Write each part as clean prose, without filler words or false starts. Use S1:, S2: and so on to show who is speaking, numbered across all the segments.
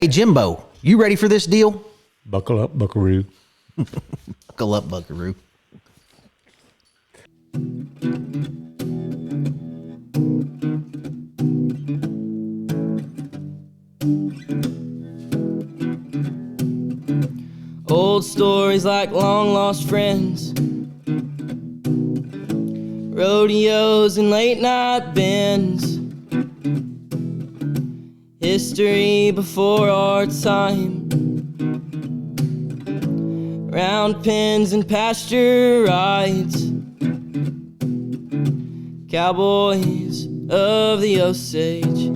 S1: Hey, Jimbo, you ready for this deal?
S2: Buckle up, buckaroo.
S1: Buckle up, buckaroo.
S3: Old stories like long lost friends, rodeos and late night bends, history before our time, round pens and pasture rides, cowboys of the Osage.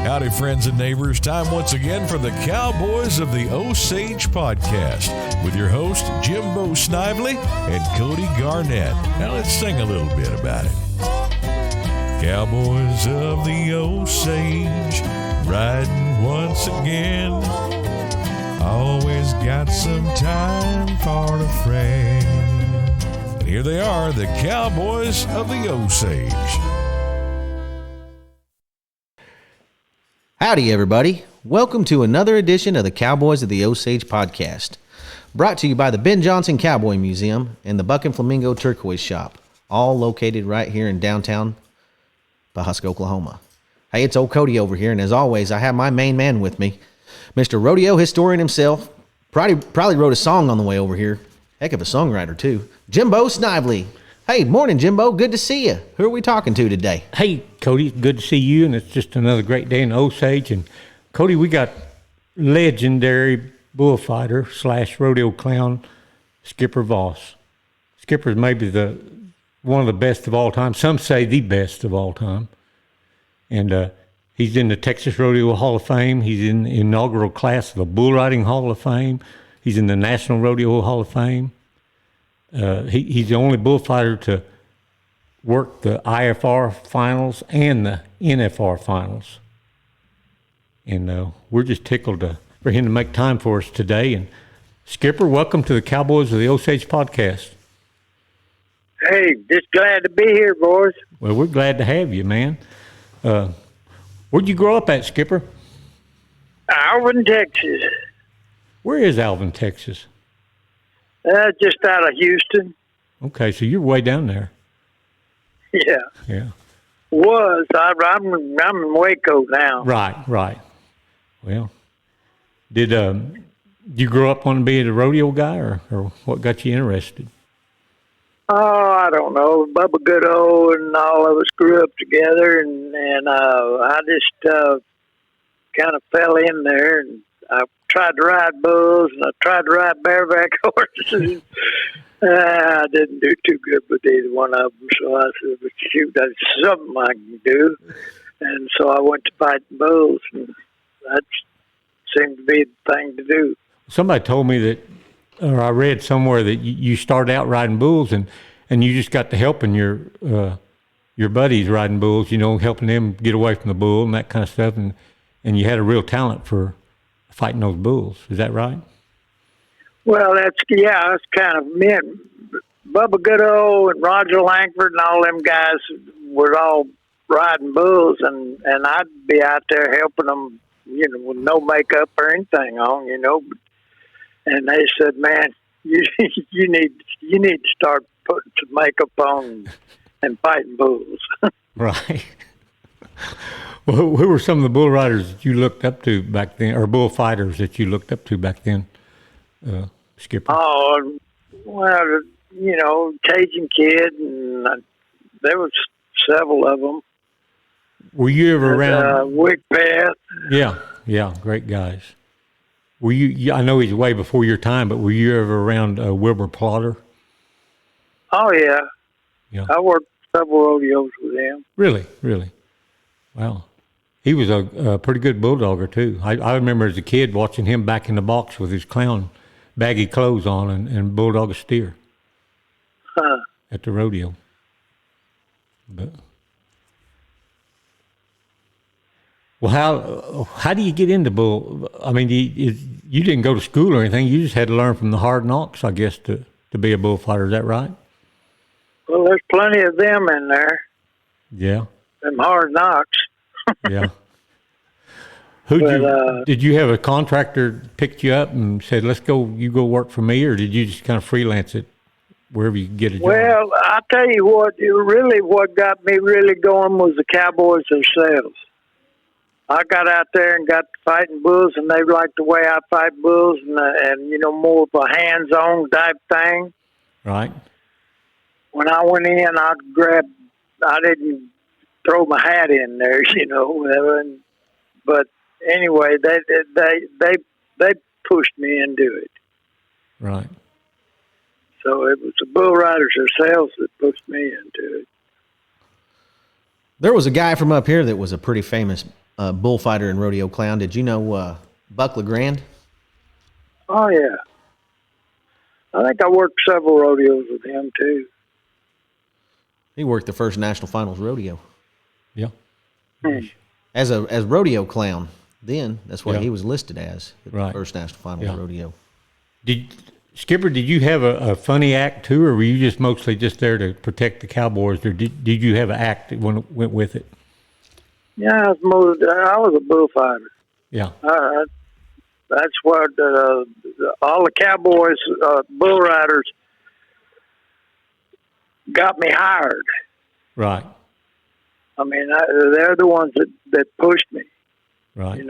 S4: Howdy, friends and neighbors. Time once again for the Cowboys of the Osage podcast with your host, Jimbo Snively and Cody Garnett. Now let's sing a little bit about it. Cowboys of the Osage, riding once again. Always got some time for a friend. And here they are, the Cowboys of the Osage.
S1: Howdy, everybody. Welcome to another edition of the Cowboys of the Osage podcast, brought to you by the Ben Johnson Cowboy Museum and the Buck and Flamingo Turquoise Shop, all located right here in downtown Pawhuska, Oklahoma. Hey, it's old Cody over here, and as always, I have my main man with me, Mr. Rodeo Historian himself. Probably wrote a song on the way over here. Heck of a songwriter, too. Jimbo Snively. Hey, morning, Jimbo. Good to see you. Who are we talking to today?
S2: Hey, Cody, good to see you, and it's just another great day in Osage. And Cody, we got legendary bullfighter / rodeo clown Skipper Voss. Skipper's maybe one of the best of all time. Some say the best of all time. And he's in the Texas Rodeo Hall of Fame. He's in the inaugural class of the Bull Riding Hall of Fame. He's in the National Rodeo Hall of Fame. He's the only bullfighter to work the IFR finals and the NFR finals. And we're just tickled for him to make time for us today. And Skipper, welcome to the Cowboys of the Osage podcast.
S5: Hey, just glad to be here, boys.
S2: Well, we're glad to have you, man. Where'd you grow up at, Skipper?
S5: Alvin, Texas.
S2: Where is Alvin, Texas?
S5: Just out of Houston.
S2: Okay, so you're way down there.
S5: Yeah.
S2: Yeah.
S5: I'm in Waco now.
S2: Right. Well, did you grow up wanting to be a rodeo guy, or what got you interested?
S5: Oh, I don't know. Bubba Goodo and all of us grew up together, and I just kind of fell in there, and I tried to ride bulls, and I tried to ride bareback horses. I didn't do too good with either one of them, so I said, but shoot, that's something I can do. And so I went to fighting bulls, and that seemed to be the thing to do.
S2: Somebody told me that, or I read somewhere that you started out riding bulls, and you just got to helping your buddies riding bulls, helping them get away from the bull and that kind of stuff, and you had a real talent for fighting those bulls. Is that right?
S5: Well, that's kind of meant. Bubba Goodo and Roger Langford and all them guys were all riding bulls, and I'd be out there helping them, with no makeup or anything on, And they said, "Man, you need to start putting some makeup on and fighting bulls."
S2: Right. Well, who were some of the bull riders that you looked up to back then, or bull fighters that you looked up to back then, Skipper?
S5: Oh, well, Cajun Kid, and there was several of them.
S2: Were you ever around?
S5: Wick Path.
S2: Yeah, great guys. Were you? I know he's way before your time, but were you ever around Wilbur Plotter?
S5: Oh yeah. I worked several rodeos with him.
S2: Really? Wow. He was a pretty good bulldogger, too. I remember as a kid watching him back in the box with his clown baggy clothes on and bulldog a steer at the rodeo. But, well, how do you get into bull? I mean, you didn't go to school or anything. You just had to learn from the hard knocks, I guess, to be a bullfighter. Is that right?
S5: Well, there's plenty of them in there.
S2: Yeah.
S5: Them hard knocks.
S2: Yeah. Did you have a contractor picked you up and said, let's go, you go work for me, or did you just kind of freelance it wherever you could get a job?
S5: Well, I tell you what, what got me really going was the Cowboys themselves. I got out there and got to fighting bulls, and they liked the way I fight bulls, and more of a hands-on type thing.
S2: Right.
S5: When I went in, I didn't throw my hat in there, but anyway, they pushed me into it.
S2: Right.
S5: So it was the bull riders themselves that pushed me into it.
S1: There was a guy from up here that was a pretty famous bullfighter and rodeo clown. Did you know Buck LeGrand?
S5: Oh, yeah. I think I worked several rodeos with him, too.
S1: He worked the first National Finals Rodeo.
S2: Yeah.
S1: As rodeo clown, then that's what
S2: Yeah.
S1: he was listed as, the
S2: Right.
S1: first National Finals Rodeo.
S2: Skipper, did you have a funny act too, or were you just mostly just there to protect the Cowboys, or did you have an act that went with it?
S5: Yeah, I was a bullfighter.
S2: Yeah.
S5: That's what all the Cowboys bull riders got me hired.
S2: Right.
S5: I mean, they're the ones that pushed me.
S2: Right.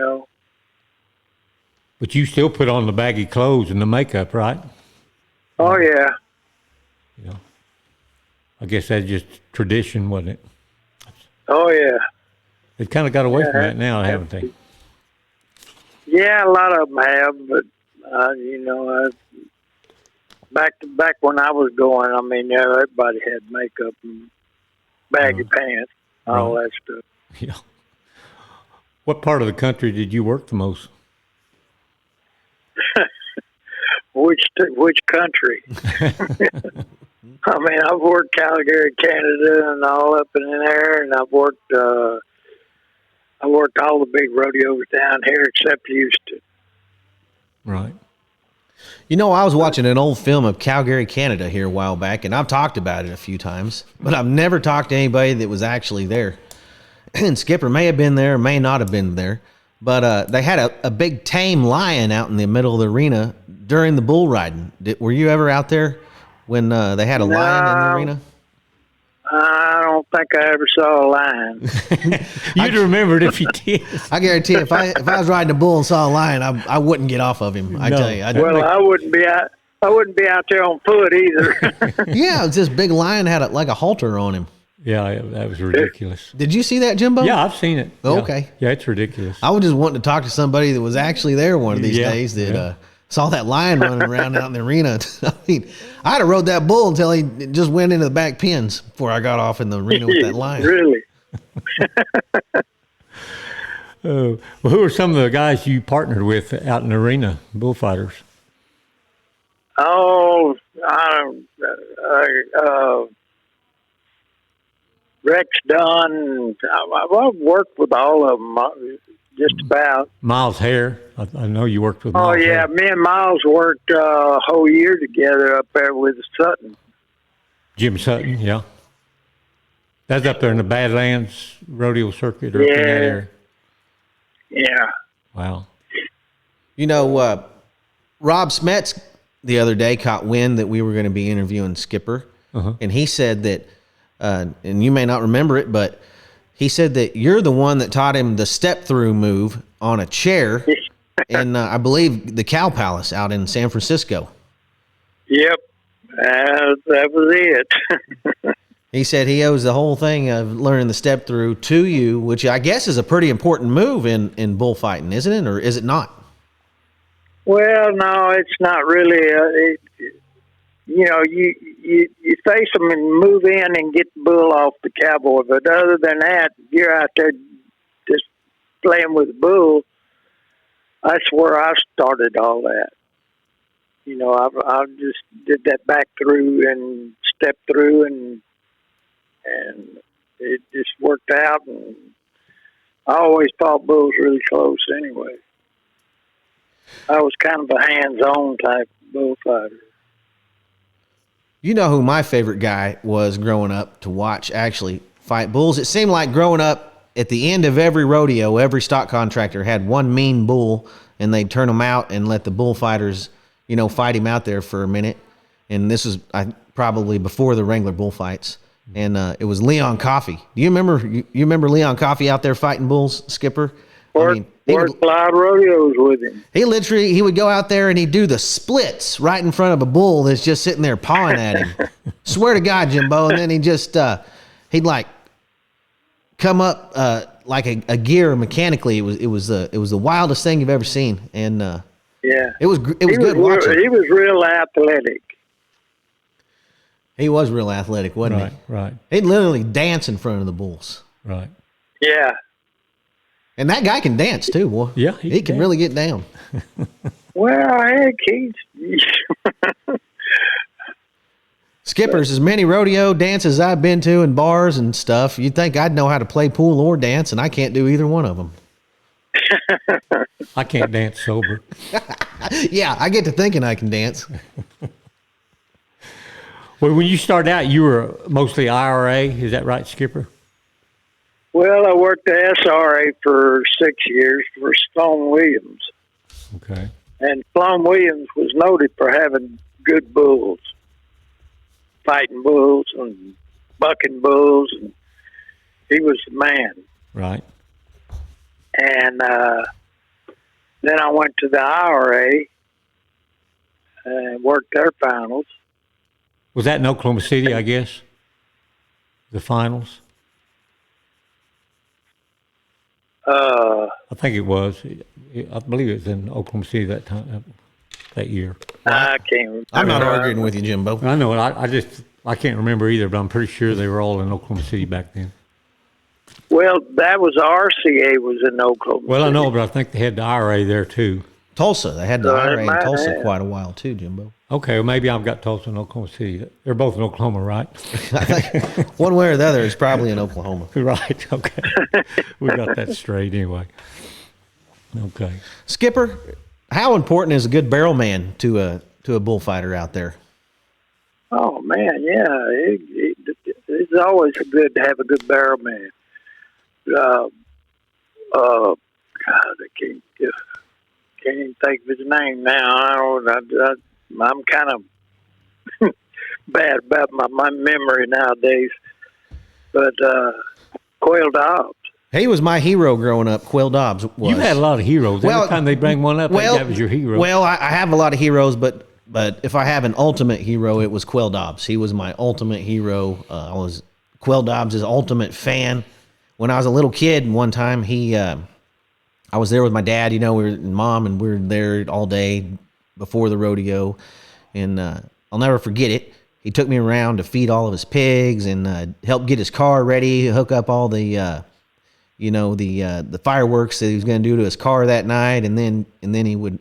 S5: But
S2: you still put on the baggy clothes and the makeup, right?
S5: Oh, yeah.
S2: Yeah. I guess that's just tradition, wasn't it?
S5: Oh, yeah.
S2: They've kind of got away from that now, haven't they?
S5: Yeah, a lot of them have, but back when I was going, I mean, everybody had makeup and baggy pants, all that stuff.
S2: Yeah. What part of the country did you work the most?
S5: Which country? I mean, I've worked Calgary, Canada, and all up in there, and I've worked all the big rodeos down here except Houston.
S2: Right.
S1: I was watching an old film of Calgary, Canada here a while back, and I've talked about it a few times, but I've never talked to anybody that was actually there. And Skipper may have been there, may not have been there, but they had a big tame lion out in the middle of the arena during the bull riding. Were you ever out there when they had a lion in the arena?
S5: I don't think I ever saw a lion.
S2: You'd remember it if you did.
S1: I guarantee if I was riding a bull and saw a lion, I wouldn't get off of him. I tell you.
S5: I wouldn't be out. I wouldn't be out there on foot either.
S1: Yeah, it was this big lion had like a halter on him.
S2: Yeah, that was ridiculous.
S1: Did you see that, Jimbo?
S2: Yeah, I've seen it.
S1: Oh,
S2: yeah.
S1: okay.
S2: Yeah, it's ridiculous.
S1: I was just wanting to talk to somebody that was actually there one of these days that saw that lion running around out in the arena. I mean, I'd have rode that bull until he just went into the back pins before I got off in the arena with that lion.
S5: Really?
S2: Well, who are some of the guys you partnered with out in the arena, bullfighters?
S5: Oh, Rex Dunn. I've worked with all of them, just about.
S2: Miles Hare. I know you worked with Miles
S5: Hare.
S2: Hare.
S5: Me and Miles worked a whole year together up there with Sutton.
S2: Jim Sutton, yeah. That's up there in the Badlands rodeo circuit or up in that area.
S5: Yeah.
S2: Wow.
S1: Rob Smets the other day caught wind that we were going to be interviewing Skipper, and he said that, and you may not remember it, but he said that you're the one that taught him the step-through move on a chair in, I believe, the Cow Palace out in San Francisco.
S5: Yep, that was it.
S1: He said he owes the whole thing of learning the step-through to you, which I guess is a pretty important move in bullfighting, isn't it, or is it not?
S5: Well, no, it's not really. You face them and move in and get the bull off the cowboy. But other than that, you're out there just playing with the bull. That's where I started all that. I just did that back through and step through, and it just worked out. And I always fought bulls really close anyway. I was kind of a hands-on type bullfighter.
S1: You know who my favorite guy was growing up to watch actually fight bulls? It seemed like growing up at the end of every rodeo, every stock contractor had one mean bull, and they'd turn him out and let the bullfighters, fight him out there for a minute. And this was probably before the Wrangler bullfights. And it was Leon Coffey. Do you remember? You remember Leon Coffey out there fighting bulls, Skipper?
S5: Worked a lot of rodeos with him.
S1: He would go out there and he'd do the splits right in front of a bull that's just sitting there pawing at him. Swear to God, Jimbo. And then he'd like come up like a gear mechanically. It was the wildest thing you've ever seen. And it was good watching.
S5: He was real athletic.
S1: He was real athletic, wasn't he?
S2: Right.
S1: He'd literally dance in front of the bulls.
S2: Right.
S5: Yeah.
S1: And that guy can dance too, boy.
S2: Yeah,
S1: he can really get down.
S5: Well, heck, he's
S1: Skipper's as many rodeo dances I've been to in bars and stuff. You'd think I'd know how to play pool or dance, and I can't do either one of them.
S2: I can't dance sober.
S1: Yeah, I get to thinking I can dance.
S2: Well, when you started out, you were mostly IRA. Is that right, Skipper?
S5: Well, I worked the SRA for 6 years for Sloan Williams.
S2: Okay.
S5: And Sloan Williams was noted for having good bulls, fighting bulls and bucking bulls, and he was the man.
S2: Right.
S5: And then I went to the IRA and worked their finals.
S2: Was that in Oklahoma City, I guess? The finals? I think it was. I believe it was in Oklahoma City that time, that year.
S5: I can't remember.
S1: I'm not arguing with you, Jimbo.
S2: I know it. I can't remember either, but I'm pretty sure they were all in Oklahoma City back then.
S5: Well, that was RCA was in Oklahoma
S2: Well,
S5: City.
S2: I know, but I think they had the IRA there too.
S1: Tulsa. They had the IRA in Tulsa quite a while too, Jimbo.
S2: Okay, well, maybe I've got Tulsa and Oklahoma City. They're both in Oklahoma, right?
S1: I think one way or the other is probably in Oklahoma.
S2: Right, okay. We got that straight anyway. Okay.
S1: Skipper, how important is a good barrel man to a bullfighter out there?
S5: Oh, man, yeah. It's always good to have a good barrel man. God, I can't even think of his name now. I'm kind of bad about my memory nowadays. But Quail Dobbs.
S1: He was my hero growing up. Quail Dobbs was.
S2: You've had a lot of heroes. Every time they bring one up, that was your hero.
S1: Well, I have a lot of heroes, but if I have an ultimate hero, it was Quail Dobbs. He was my ultimate hero. I was Quail Dobbs' ultimate fan. When I was a little kid, one time I was there with my dad, and mom, and we were there all day before the rodeo. And I'll never forget it. He took me around to feed all of his pigs and help get his car ready, hook up all the fireworks that he was going to do to his car that night. And then he would,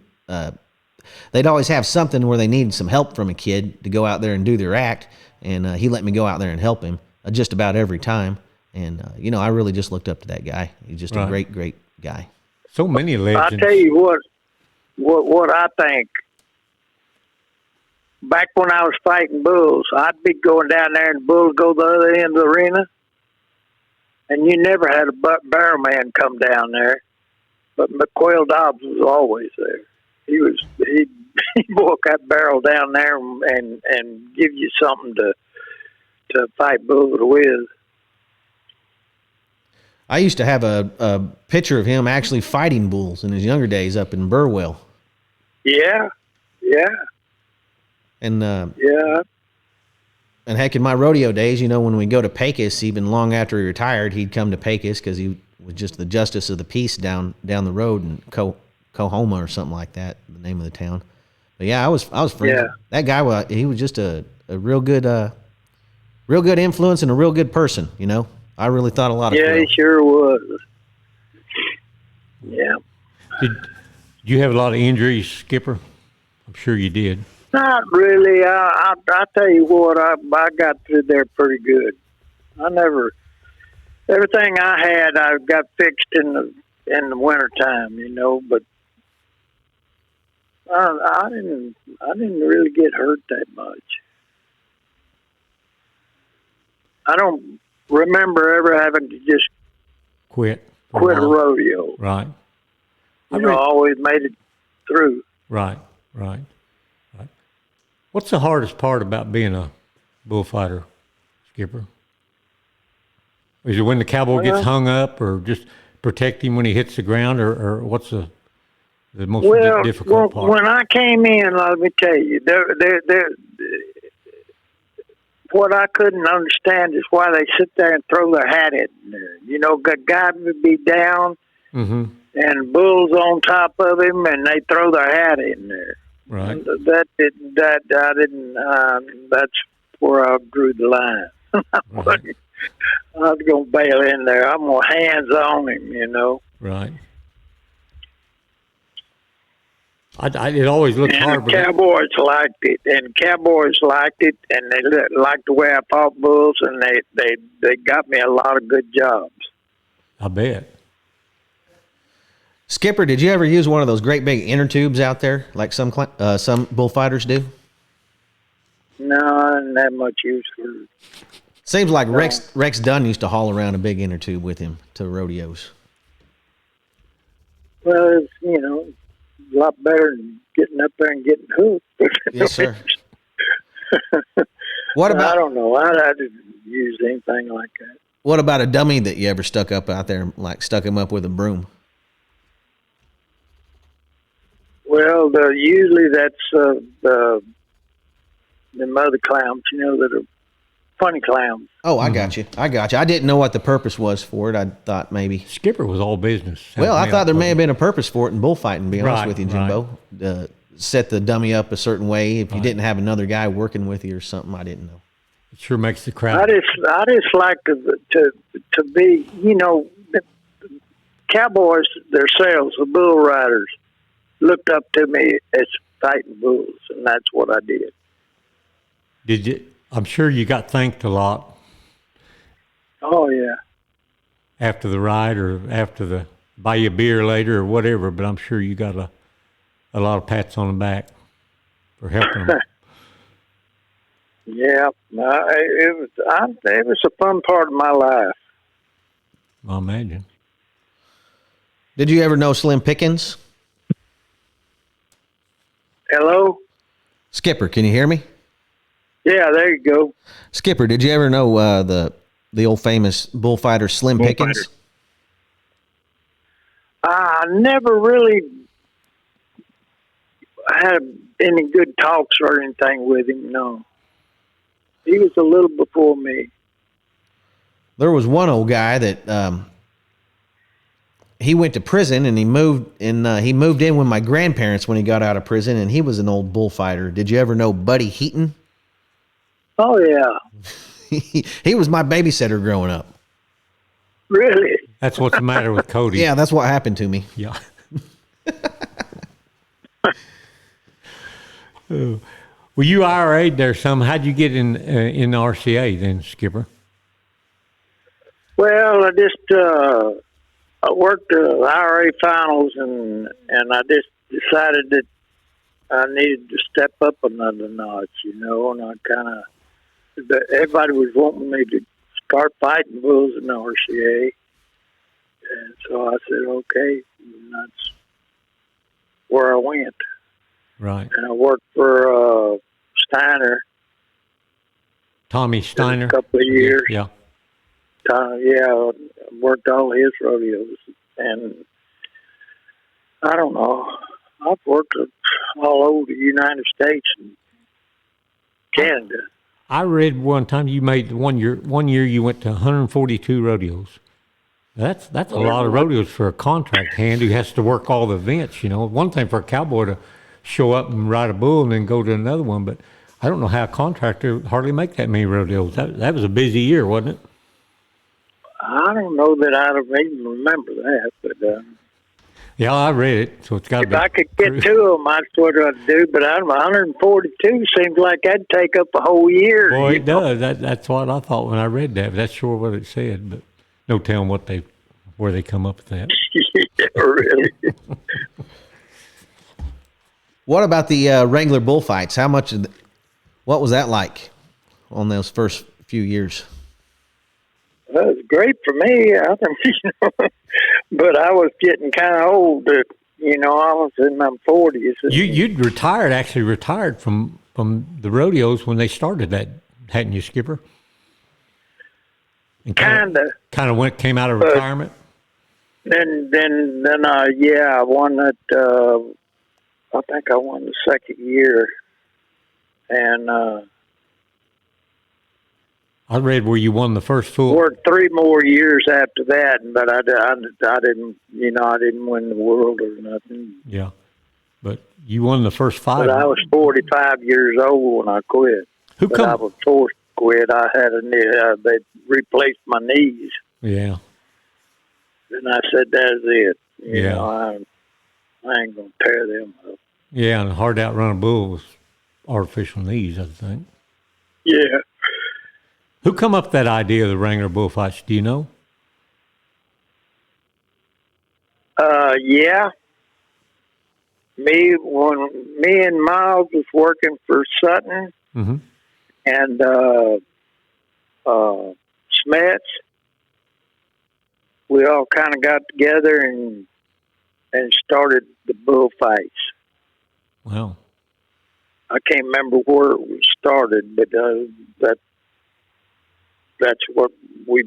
S1: they'd always have something where they needed some help from a kid to go out there and do their act. And he let me go out there and help him just about every time. And, I really just looked up to that guy. He's just a great, great guy.
S2: So many legends.
S5: I'll tell you what I think. Back when I was fighting bulls, I'd be going down there and the bulls go the other end of the arena. And you never had a barrel man come down there. But McQuail Dobbs was always there. He'd walk that barrel down there and give you something to fight bulls with.
S1: I used to have a picture of him actually fighting bulls in his younger days up in Burwell.
S5: Yeah.
S1: And heck, in my rodeo days, when we go to Pecos, even long after he retired, he'd come to Pecos because he was just the justice of the peace down the road in Coahoma or something like that, the name of the town. But yeah, I was friends. Yeah. That guy, he was just a real good influence and a real good person. I really thought a lot of.
S5: Yeah, he sure was. Yeah.
S2: Did you have a lot of injuries, Skipper? I'm sure you did.
S5: Not really. I tell you what, I got through there pretty good. Everything I had, I got fixed in the wintertime, but I didn't really get hurt that much. I don't remember ever having to just
S2: Quit
S5: quit a rodeo.
S2: Right.
S5: I always made it through.
S2: Right. What's the hardest part about being a bullfighter, Skipper? Is it when the cowboy gets hung up, or just protect him when he hits the ground, or what's the most difficult part?
S5: When I came in, let me tell you, what I couldn't understand is why they sit there and throw their hat in there. You know, the guy would be down,
S2: mm-hmm.
S5: and bulls on top of him, and they throw their hat in there.
S2: Right.
S5: That's where I drew the line.
S2: Right.
S5: I was going to bail in there. I'm more hands on him, you know.
S2: Right. It always looked hard.
S5: The Cowboys liked it, and they liked the way I fought bulls, and they got me a lot of good jobs.
S2: I bet.
S1: Skipper, did you ever use one of those great big inner tubes out there, like some bullfighters do?
S5: No, I didn't have much use for it.
S1: Seems like Rex Dunn used to haul around a big inner tube with him to rodeos.
S5: Well, it's, you know, a lot better than getting up there and getting hooked.
S1: Yes, sir. What about?
S5: I don't know. I didn't use anything like that.
S1: What about a dummy that you ever stuck up out there, like stuck him up with a broom?
S5: Well, usually that's the mother clowns, you know, that are funny clowns.
S1: Oh, I got you. I didn't know what the purpose was for it. I thought maybe
S2: Skipper was all business.
S1: Well, I thought there may have been a purpose for it in bullfighting, to be honest with you, Jimbo.
S2: Right.
S1: Set the dummy up a certain way. If you didn't have another guy working with you or something, I didn't know.
S2: It sure makes the crowd.
S5: I just like to be, you know, cowboys themselves, the bull riders, looked up to me as fighting bulls, and that's what I did.
S2: Did you? I'm sure you got thanked a lot.
S5: Oh yeah.
S2: After the ride, or after the buy you a beer later, or whatever. But I'm sure you got a lot of pats on the back for helping them.
S5: Yeah, it was a fun part of my life.
S2: I imagine.
S1: Did you ever know Slim Pickens?
S5: Hello?
S1: Skipper, can you hear me?
S5: Yeah, there you go.
S1: Skipper, did you ever know the old famous bullfighter Slim Pickens?
S5: I never really had any good talks or anything with him, no. He was a little before me.
S1: There was one old guy that he went to prison, and he moved in with my grandparents when he got out of prison, and he was an old bullfighter. Did you ever know Buddy Heaton?
S5: Oh yeah.
S1: He was my babysitter growing up.
S5: Really?
S2: That's what's the matter with Cody.
S1: Yeah, that's what happened to me.
S2: Yeah. Well, you IRA'd there some. How'd you get in RCA then, Skipper?
S5: Well, I worked the IRA finals, and I just decided that I needed to step up another notch, you know, and I kind of, everybody was wanting me to start fighting bulls in the RCA, and so I said, okay, and that's where I went.
S2: Right.
S5: And I worked for Steiner.
S2: Tommy Steiner.
S5: A couple of years.
S2: Yeah.
S5: Yeah, worked all his rodeos, and I don't know. I've worked all over the United States and Canada.
S2: I read one time you made one year you went to 142 rodeos. That's a lot of rodeos for a contract hand who has to work all the events. You know, one thing for a cowboy to show up and ride a bull and then go to another one, but I don't know how a contractor hardly make that many rodeos. That was a busy year, wasn't it?
S5: I don't know that I'd have even remember that, but
S2: yeah, I read it, so it's got to be.
S5: If I could get two of them, that's what I'd do. But 142 seems like that'd take up a whole year.
S2: Boy, it does. That's what I thought when I read that. But that's sure what it said, but no telling where they come up with that.
S5: Yeah, really.
S1: What about the Wrangler bullfights? What was that like on those first few years?
S5: That was great for me. I think, but I was getting kind of old. I was in my 40s.
S2: You'd actually retired from the rodeos when they started that, hadn't you, Skipper?
S5: Kind of.
S2: Came out of retirement.
S5: Then, I won that. I think I won the second year, and
S2: I read where you won the first full.
S5: Worked 3 more years after that, but I didn't. I didn't win the world or nothing.
S2: Yeah, but you won the first 5.
S5: But I was 45 years old when I quit. I was forced to quit. I had they replaced my knees.
S2: Yeah.
S5: And I said, "That's it.
S2: Yeah.
S5: I ain't gonna tear them up."
S2: Yeah, and hard to outrun a bull with artificial knees, I think.
S5: Yeah.
S2: Who come up with that idea of the Wrangler bullfights? Do you know?
S5: Yeah. Me and Miles was working for Sutton and Smets. We all kind of got together and started the bullfights.
S2: Wow.
S5: I can't remember where it was started, but that's what we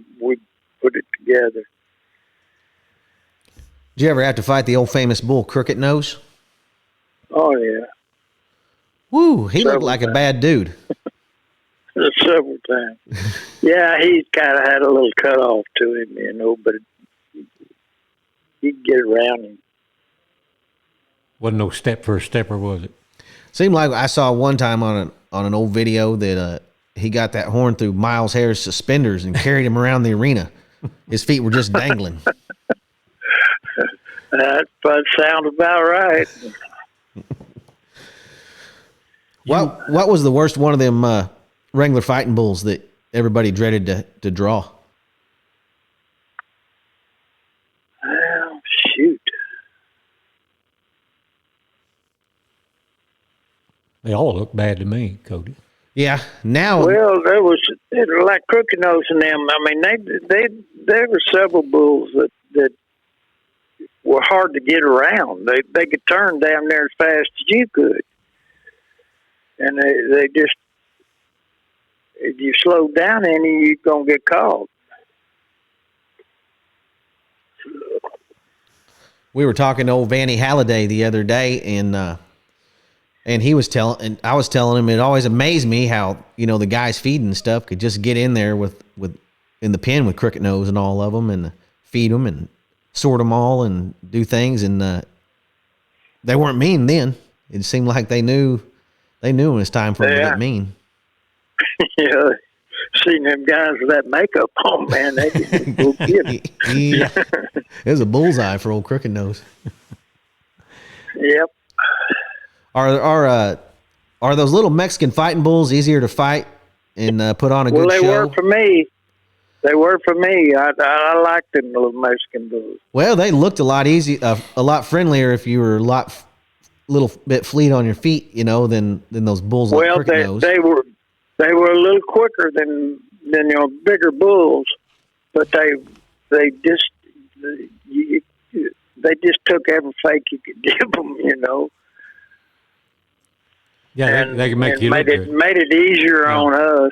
S5: put it together.
S1: Did you ever have to fight the old famous bull Crooked Nose?
S5: Oh yeah.
S1: Woo! He looked like a bad dude.
S5: Several times. Yeah, he kind of had a little cut off to him, but he'd get around him.
S2: Wasn't no step for a stepper, was it?
S1: Seemed like I saw one time on an old video that he got that horn through Miles Harris' suspenders and carried him around the arena. His feet were just dangling.
S5: That sounds about right.
S1: What was the worst one of them Wrangler fighting bulls that everybody dreaded to draw?
S5: Well, shoot.
S2: They all look bad to me, Cody.
S1: Yeah, now.
S5: Well, there was like Crooked Nose and them. I mean, there were several bulls that were hard to get around. They could turn down there as fast as you could, and they just, if you slowed down any, you're gonna get caught.
S1: We were talking to old Vanny Halliday the other day, and he was and I was telling him it always amazed me how the guys feeding and stuff could just get in there with in the pen with Crooked Nose and all of them and feed them and sort them all and do things, and they weren't mean then. It seemed like they knew when it was time for them to get mean.
S5: Yeah, seen them guys with that makeup on, man, they just go get it.
S1: Yeah. It was a bullseye for old Crooked Nose.
S5: Yep.
S1: Are those little Mexican fighting bulls easier to fight and put on a good show?
S5: Well, they were for me. They were for me. I liked them little Mexican bulls.
S1: Well, they looked a lot friendlier if you were a little bit fleet on your feet, than those bulls like Crooked Nose.
S5: They were a little quicker than bigger bulls, but they just took every fake you could give them,
S2: Yeah, they can make you look good.
S5: Made it easier on us,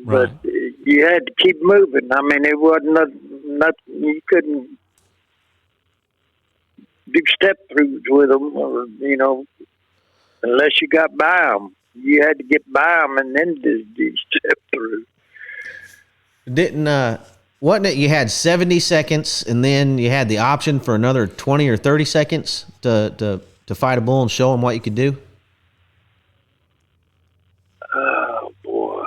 S5: but you had to keep moving. I mean, it wasn't nothing. You couldn't do step throughs with them, or unless you got by them. You had to get by them and then do step through.
S1: Wasn't it you had 70 seconds and then you had the option for another 20 or 30 seconds to fight a bull and show them what you could do?
S5: Oh boy,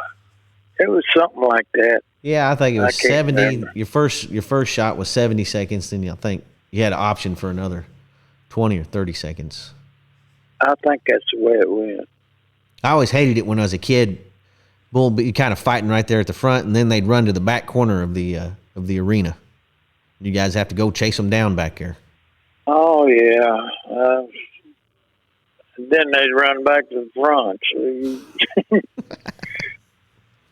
S5: it was something like that.
S1: Yeah, I think it was 70.
S5: Remember.
S1: Your first shot was 70 seconds. Then I think you had an option for another 20 or 30 seconds.
S5: I think that's the way it went.
S1: I always hated it when I was a kid. Bull be kind of fighting right there at the front, and then they'd run to the back corner of the arena. You guys have to go chase them down back there.
S5: Oh yeah. Then they'd run back to the front. So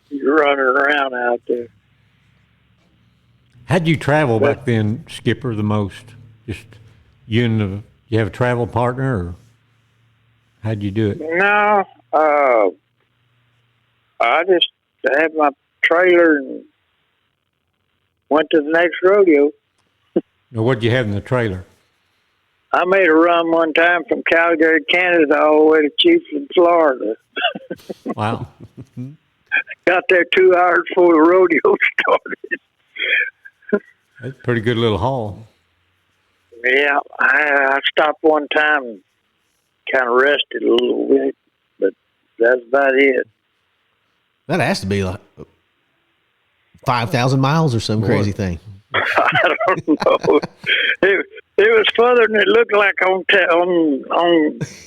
S5: you're running around out there.
S2: How'd you travel back then, Skipper, the most? Just you have a travel partner, or how'd you do it?
S5: No, I just had my trailer and went to the next rodeo.
S2: Now, what'd you have in the trailer?
S5: I made a run one time from Calgary, Canada, all the way to Chieftain, Florida.
S2: Wow.
S5: Got there 2 hours before the rodeo started.
S2: That's a pretty good little haul.
S5: Yeah, I stopped one time and kind of rested a little bit, but that's about it.
S1: That has to be like 5,000 miles or some crazy thing.
S5: I don't know. It was further than it looked like on in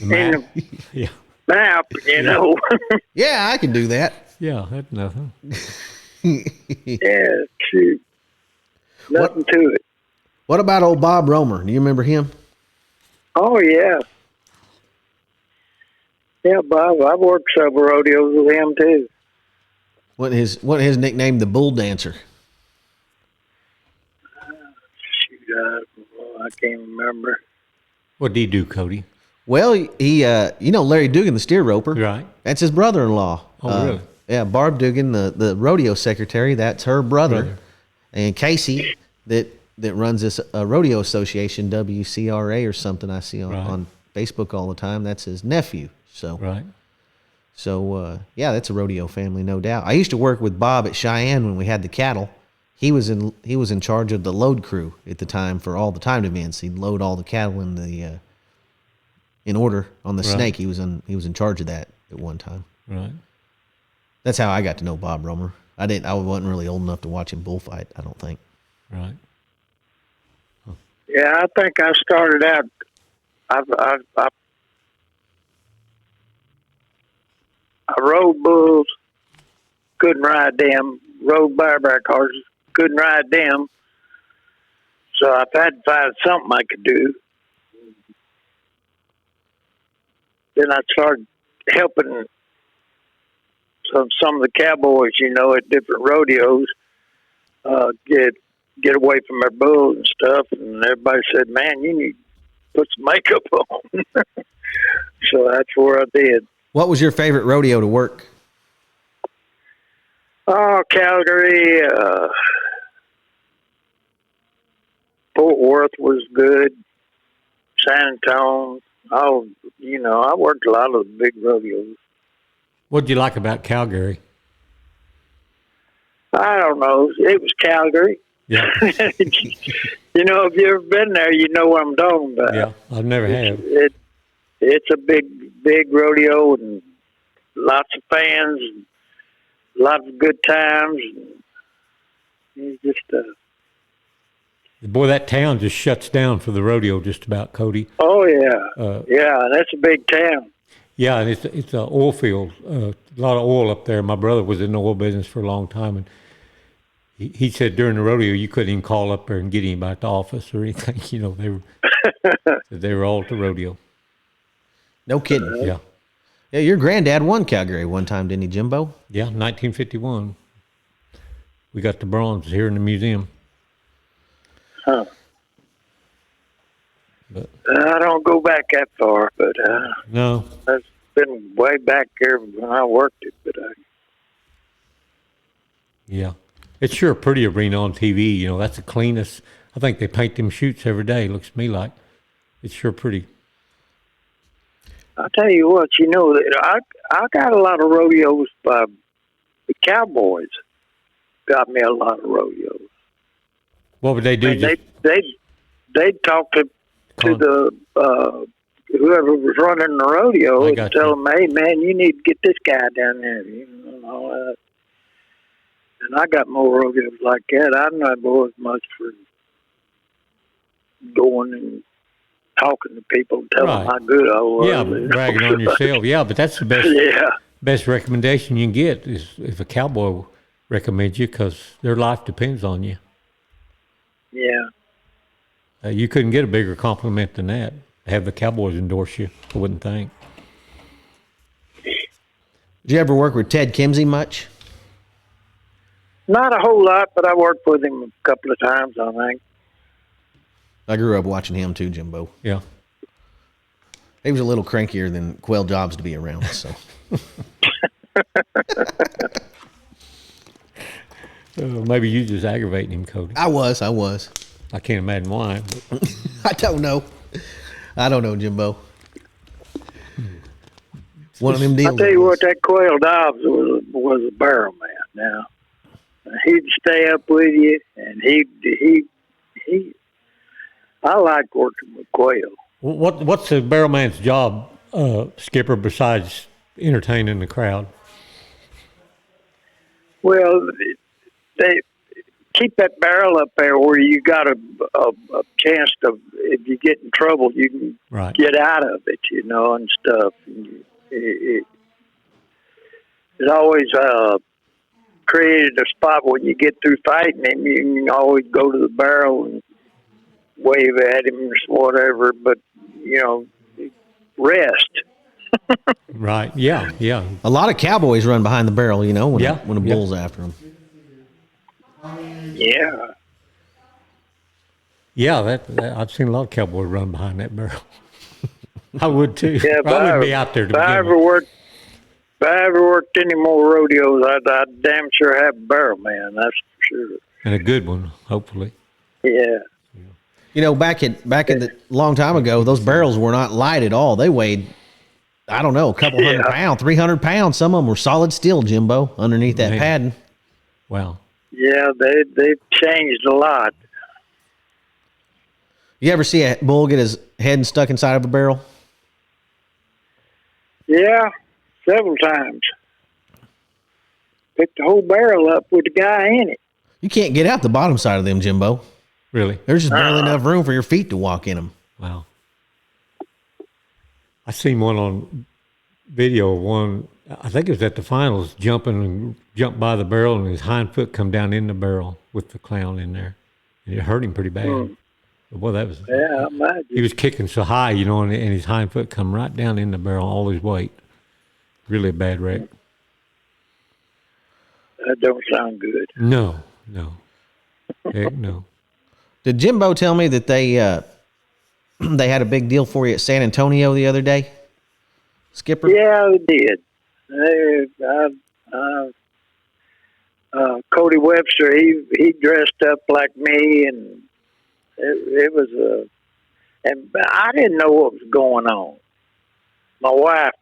S5: the map, you know.
S1: Yeah, I can do that.
S2: Yeah, that's nothing.
S5: Yeah, shoot. Nothing to it.
S1: What about old Bob Romer? Do you remember him?
S5: Oh, yeah. Yeah, Bob. I've worked several rodeos with him, too.
S1: What his nickname? The Bull Dancer.
S5: Shoot, I can't remember.
S2: What did he do, Cody?
S1: Well, he Larry Dugan, the steer roper.
S2: Right.
S1: That's his brother-in-law.
S2: Oh, really?
S1: Yeah, Barb Dugan, the rodeo secretary. That's her brother. And Casey, that runs this rodeo association, WCRA or something. I see on Facebook all the time. That's his nephew. So
S2: right.
S1: So yeah, that's a rodeo family, no doubt. I used to work with Bob at Cheyenne when we had the cattle. He was in charge of the load crew at the time for all the time events. He'd load all the cattle in order on the snake. He was in charge of that at one time.
S2: Right.
S1: That's how I got to know Bob Romer. I wasn't really old enough to watch him bullfight, I don't think.
S2: Right.
S5: Huh. Yeah, I think I started out. I rode bulls, couldn't ride them. Rode bareback horses, couldn't ride them. So I've had to find something I could do. Then I started helping some of the cowboys, at different rodeos, get away from their bulls and stuff. And everybody said, "Man, you need to put some makeup on." So that's where I did.
S1: What was your favorite rodeo to work?
S5: Oh, Calgary, Fort Worth was good. San Antonio. Oh, I worked a lot of the big rodeos.
S2: What did you like about Calgary?
S5: I don't know. It was Calgary.
S2: Yeah.
S5: If you've ever been there, you know what I'm talking about.
S2: Yeah, I've never have.
S5: It's a big rodeo and lots of fans and lots of good times. It's just
S2: boy, that town just shuts down for the rodeo just about, Cody.
S5: Oh yeah, yeah, that's a big town.
S2: Yeah, and it's an oil field, a lot of oil up there. My brother was in the oil business for a long time, and he said during the rodeo you couldn't even call up there and get anybody at the office or anything. They were all at the rodeo.
S1: No kidding.
S2: Yeah.
S1: Yeah, your granddad won Calgary one time, didn't he, Jimbo?
S2: Yeah, 1951. We got the bronze here in the museum.
S5: Huh.
S2: But
S5: I don't go back that far, but
S2: no,
S5: that's been way back there when I worked it. But
S2: yeah, it's sure a pretty arena on TV. That's the cleanest. I think they paint them chutes every day. Looks to me like it's sure pretty.
S5: I'll tell you what, I got a lot of rodeos by the Cowboys. Got me a lot of rodeos.
S2: What would they do?
S5: They'd talk to the whoever was running the rodeo and tell them, "Hey, man, you need to get this guy down there," and all that. And I got more rodeos like that. I'm not going as much for going and talking to people, telling them how good I was.
S2: Yeah, bragging on yourself. Yeah, but that's the best.
S5: Yeah.
S2: Best recommendation you can get is if a cowboy recommends you, because their life depends on you.
S5: Yeah.
S2: You couldn't get a bigger compliment than that. Have the Cowboys endorse you, I wouldn't think.
S1: Did you ever work with Ted Kimsey much?
S5: Not a whole lot, but I worked with him a couple of times, I think.
S1: I grew up watching him too, Jimbo.
S2: Yeah.
S1: He was a little crankier than Quail Jobs to be around, so.
S2: Maybe you just aggravating him, Cody.
S1: I was.
S2: I can't imagine why. But.
S1: I don't know, Jimbo. One of them deals.
S5: I'll tell you what, that Quail Dobbs was a barrel man. Now, he'd stay up with you, and I liked working with Quail.
S2: What's the barrel man's job, Skipper, besides entertaining the crowd?
S5: Well, they keep that barrel up there where you got a chance to, if you get in trouble, you can get out of it, and stuff. It always created a spot when you get through fighting him, you can always go to the barrel and wave at him or whatever, but, rest.
S2: Right, yeah.
S1: A lot of cowboys run behind the barrel, when a bull's after them.
S5: Yeah.
S2: Yeah, that I've seen a lot of cowboys run behind that barrel. I would too.
S5: Yeah,
S2: I wouldn't be out there to
S5: if I ever worked any more rodeos, I'd damn sure have a barrel man, that's for sure.
S2: And a good one, hopefully.
S5: Yeah.
S1: Back in the long time ago, those barrels were not light at all. They weighed, I don't know, a couple hundred pounds, 300 pounds. Some of them were solid steel, Jimbo, underneath that padding.
S2: Wow.
S5: Yeah, they've changed a lot.
S1: You ever see a bull get his head stuck inside of a barrel?
S5: Yeah, several times. Picked the whole barrel up with the guy in it.
S1: You can't get out the bottom side of them, Jimbo.
S2: Really?
S1: There's just barely enough room for your feet to walk in them.
S2: Wow. I seen one on video of one, I think it was at the finals, jumped by the barrel and his hind foot come down in the barrel with the clown in there. And it hurt him pretty bad. But boy, that was...
S5: Yeah, I imagine.
S2: He was kicking so high, and his hind foot come right down in the barrel, all his weight. Really a bad wreck.
S5: That don't sound good.
S2: No. Heck no.
S1: Did Jimbo tell me that they had a big deal for you at San Antonio the other day, Skipper?
S5: Yeah, they did. Cody Webster, he dressed up like me, and it was and I didn't know what was going on. My wife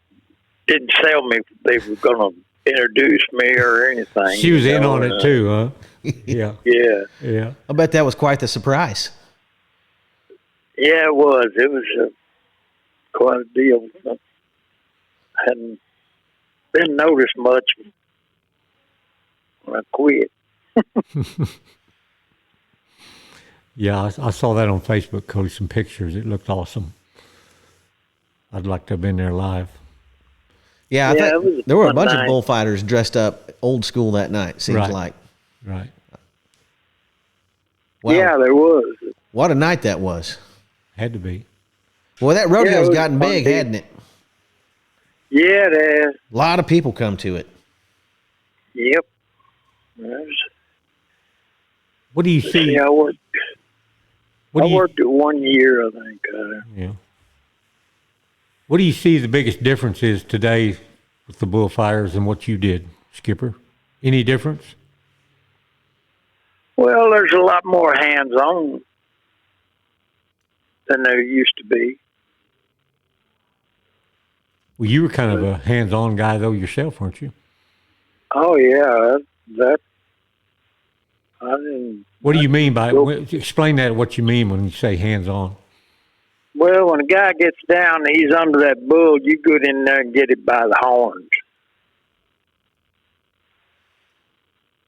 S5: didn't tell me they were going to introduce me or anything.
S2: She was in on it too, huh? Yeah.
S5: Yeah.
S1: I bet that was quite the surprise.
S5: Yeah, it was. It was quite a deal. I hadn't been noticed much when I quit.
S2: Yeah, I saw that on Facebook, Cody, some pictures. It looked awesome. I'd like to have been there live.
S1: Yeah, I think there were a bunch of bullfighters dressed up old school that night, seems like.
S2: Right.
S1: Wow.
S5: Yeah, there was.
S1: What a night that was.
S2: Had to be.
S1: Boy, that rodeo's gotten big, hadn't it?
S5: Yeah, it has.
S1: A lot of people come to it.
S5: Yep.
S2: What do you see?
S5: Yeah, I worked it 1 year, I think.
S2: Yeah. What do you see the biggest difference is today with the bullfighters and what you did, Skipper? Any difference?
S5: Well, there's a lot more hands-on than there used to be.
S2: Well, you were kind of a hands-on guy, though, yourself, weren't you?
S5: Oh, yeah. I didn't...
S2: What do you mean by it? Explain that, what you mean when you say hands-on.
S5: Well, when a guy gets down and he's under that bull, you go in there and get it by the horns.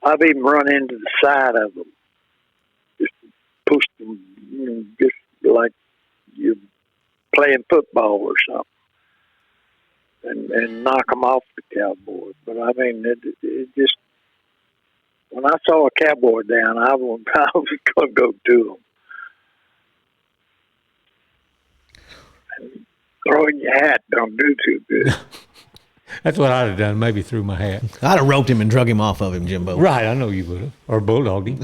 S5: I've even run into the side of them. Just push them, just like you're playing football or something. And knock them off the cowboy. But, I mean, it just... When I saw a cowboy down, I was going to go to him. And throwing your hat don't do too good.
S2: That's what I'd have done, maybe threw my hat.
S1: I'd have roped him and drug him off of him, Jimbo.
S2: Right, I know you would have. Or bulldogged him.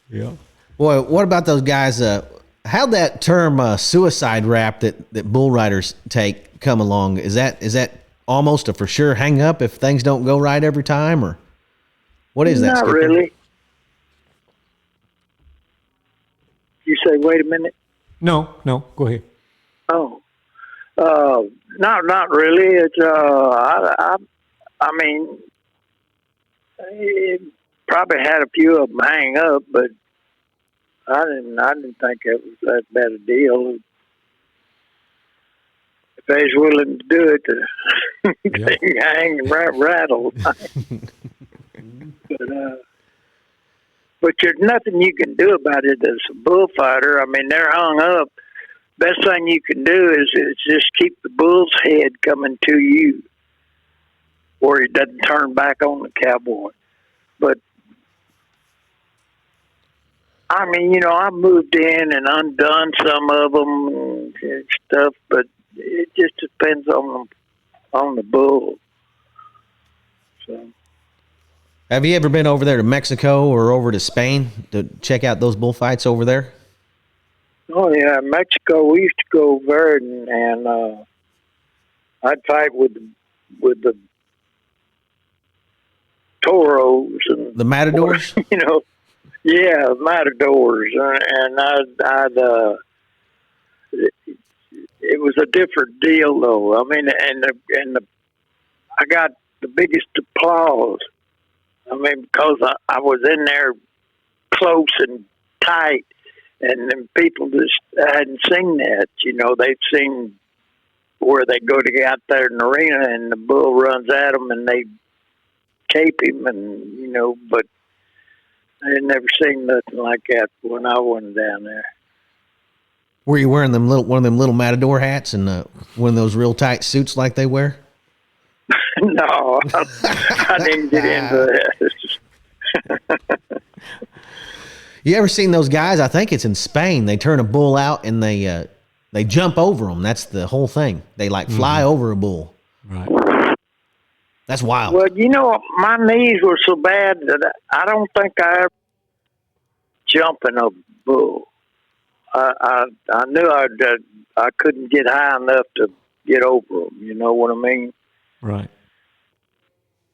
S2: Yeah.
S1: Boy, what about those guys? How'd that term suicide rap that bull riders take come along? Is that almost a for sure hang up if things don't go right every time, or what is that?
S5: Not
S1: Skipper?
S5: really. You say, wait a minute?
S2: No, go ahead.
S5: Oh, not really. It's I mean, it probably had a few of them hang up, but I didn't think it was that bad a deal. If they was willing to do it, they can hang and rattle. But there's nothing you can do about it as a bullfighter. I mean, they're hung up. Best thing you can do is just keep the bull's head coming to you, where he doesn't turn back on the cowboy. But I mean, I moved in and undone some of them and stuff, but it just depends on the bull. So.
S1: Have you ever been over there to Mexico or over to Spain to check out those bullfights over there?
S5: Oh yeah, Mexico. We used to go over there and I'd fight with the toros and
S1: The matadors.
S5: Yeah, matadors, and I'd it was a different deal though. I mean, and I got the biggest applause. I mean, because I was in there close and tight, and then people just hadn't seen that. They'd seen where they go to get out there in the arena, and the bull runs at them, and they cape him, and but I had never seen nothing like that when I went down there.
S1: Were you wearing one of them little matador hats and one of those real tight suits like they wear?
S5: No, I didn't get into that.
S1: You ever seen those guys? I think it's in Spain. They turn a bull out and they jump over them. That's the whole thing. They fly over a bull.
S2: Right.
S1: That's wild.
S5: Well, my knees were so bad that I don't think I ever jumping a bull. I knew I couldn't get high enough to get over them. You know what I mean?
S2: Right.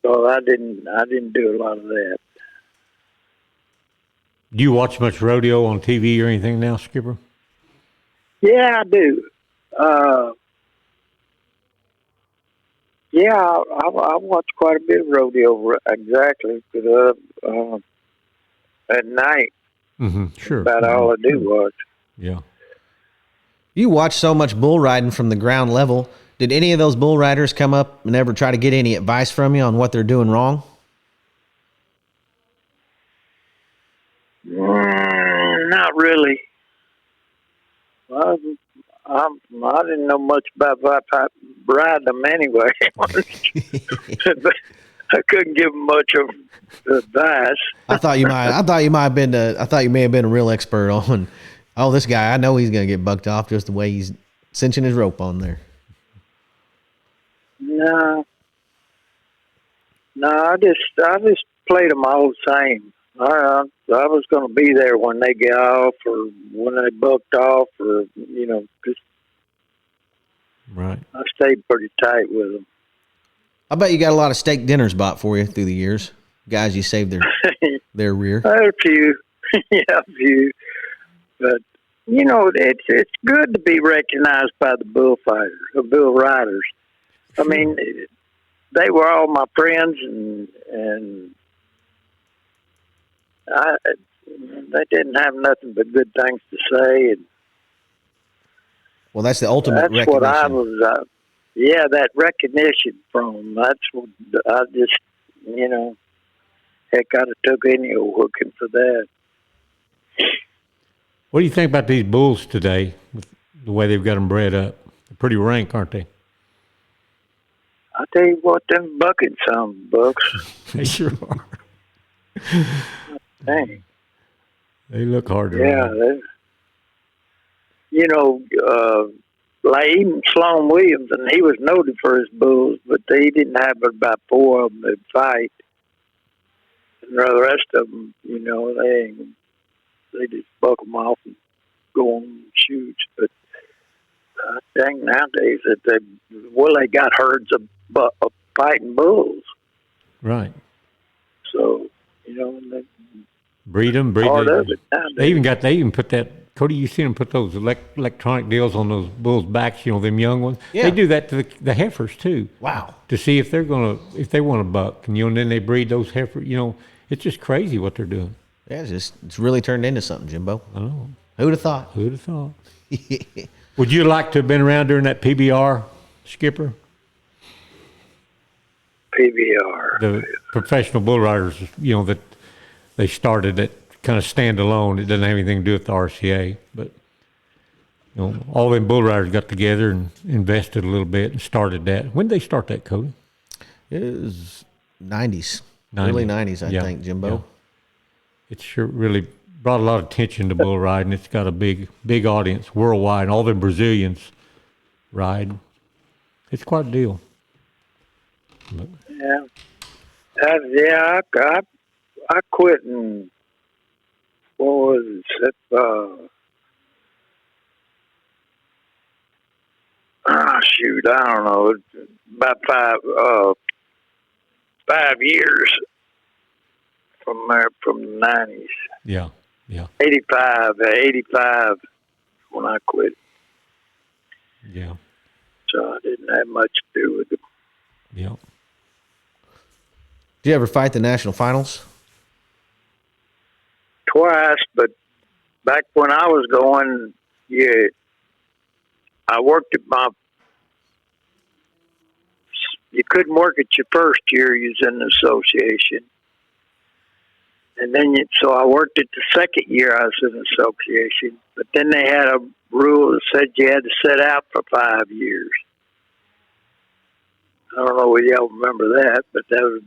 S5: So I didn't do a lot of that.
S2: Do you watch much rodeo on TV or anything now, Skipper?
S5: Yeah, I do. Yeah, I watch quite a bit of rodeo. Exactly, at night.
S2: Mm-hmm. Sure.
S5: About all I do watch.
S2: Yeah.
S1: You watch so much bull riding from the ground level. Did any of those bull riders come up and ever try to get any advice from you on what they're doing wrong?
S5: Not really. Well, I didn't know much about riding them anyway. I couldn't give them much of advice.
S1: I thought you may have been a real expert on. Oh, this guy, I know he's going to get bucked off just the way he's cinching his rope on there.
S5: No, I just played them all the same. I was going to be there when they get off or when they bucked off, or just
S2: right.
S5: I stayed pretty tight with them.
S1: I bet you got a lot of steak dinners bought for you through the years. Guys, you saved their rear.
S5: A few, yeah, a few. But it's good to be recognized by the bullfighters, the bull riders. I mean, they were all my friends, and they didn't have nothing but good things to say. And
S1: well, that's the ultimate
S5: that's
S1: recognition.
S5: what I was. That recognition from them. That's what I just, heck, I'd have took any old hooking for that.
S2: What do you think about these bulls today, with the way they've got them bred up? They're pretty rank, aren't they?
S5: I tell you what, them bucking some bucks.
S2: They sure are.
S5: Dang.
S2: They look hard to
S5: Yeah.
S2: ride.
S5: like even Sloan Williams, and he was noted for his bulls, but they didn't have but about 4 of them that fight. And the rest of them, they just buck them off and go on shoots. But dang, nowadays they got herds of fighting bulls.
S2: Right.
S5: So and they
S2: breed them.
S5: part of it nowadays.
S2: They even put that. Cody, you seen them put those electronic deals on those bulls' backs, them young ones?
S1: Yeah.
S2: They do that to the heifers, too.
S1: Wow.
S2: To see if they want to buck. And, then they breed those heifers. It's just crazy what they're doing.
S1: Yeah, it's really turned into something, Jimbo.
S2: I know.
S1: Who'd have thought?
S2: Who'd have thought? Would you like to have been around during that PBR, Skipper?
S5: PBR.
S2: The professional bull riders, that they started that kind of stand alone. It doesn't have anything to do with the RCA, but all them bull riders got together and invested a little bit and started that. When did they start that, Cody?
S1: It was 90s. Early 90s, I think, Jimbo.
S2: Yeah. It sure really brought a lot of attention to bull riding. It's got a big audience worldwide. All the Brazilians ride. It's quite a deal. But,
S5: yeah. I quit in, what was it? Shoot, I don't know. About 5 years from the 90s.
S2: Yeah.
S5: 85 when I quit.
S2: Yeah.
S5: So I didn't have much to do with it.
S2: Yeah.
S1: Did you ever fight the national finals?
S5: Twice, but back when I was going, I worked at you couldn't work at your first year, you was in the association. And then, so I worked at the second year I was in the association. But then they had a rule that said you had to sit out for 5 years. I don't know whether y'all remember that, but that was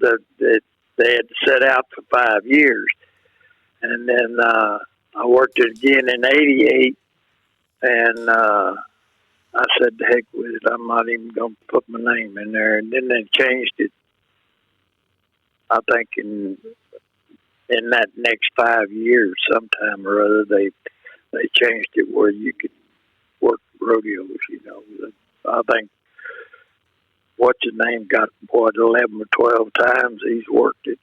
S5: they had to sit out for 5 years. And then I worked it again in 88, and I said, the heck with it, I'm not even going to put my name in there. And then they changed it, I think, in that next 5 years, sometime or other, they changed it where you could work rodeos, I think, what's his name got, 11 or 12 times he's worked it.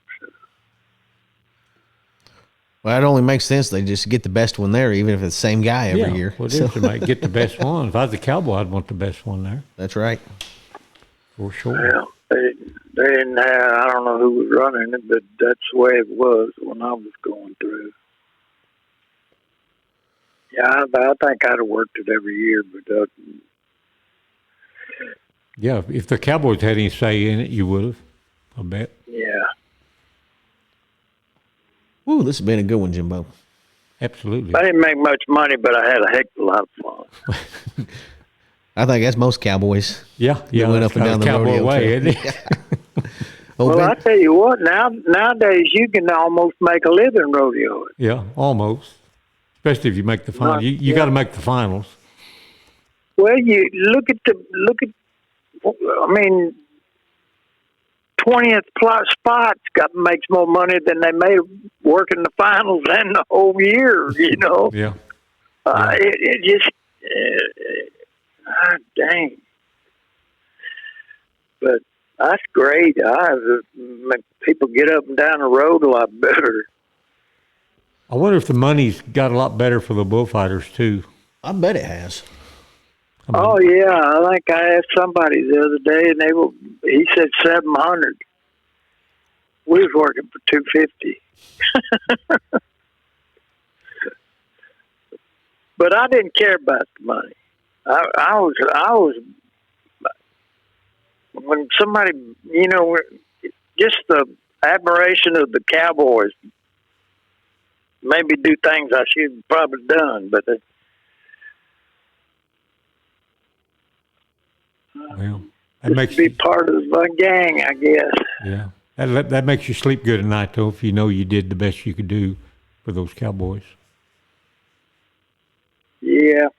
S1: Well, it only makes sense. They just get the best one there, even if it's the same guy every year.
S2: Well, they might get the best one. If I was a cowboy, I'd want the best one there.
S1: That's right.
S2: For sure.
S5: Yeah, they didn't have, I don't know who was running it, but that's the way it was when I was going through. Yeah, I think I'd have worked it every year, but
S2: yeah, if the Cowboys had any say in it, you would have, I bet.
S5: Yeah.
S1: Ooh, this has been a good one, Jimbo.
S2: Absolutely.
S5: I didn't make much money, but I had a heck of a lot of fun.
S1: I think that's most cowboys.
S2: Yeah.
S1: Went up and down the
S2: cowboy
S1: rodeo
S2: way,
S1: trail.
S2: isn't it?
S5: Well, I tell you what, nowadays you can almost make a living rodeoing.
S2: Yeah, almost. Especially if you make the finals. You got to make the finals.
S5: Well, you look at 20th plus spots makes more money than they made working the finals and the whole year,
S2: Yeah.
S5: It just, dang. But that's great. Make people get up and down the road a lot better.
S2: I wonder if the money's got a lot better for the bullfighters, too.
S1: I bet it has.
S5: Oh yeah, I think I asked somebody the other day, and he said 700. We was working for 250. But I didn't care about the money. I was when somebody, just the admiration of the Cowboys. Maybe do things I should have probably done, but.
S2: Well, that makes
S5: be part of the gang, I guess.
S2: Yeah, that makes you sleep good at night, though, if you know you did the best you could do for those Cowboys.
S5: Yeah.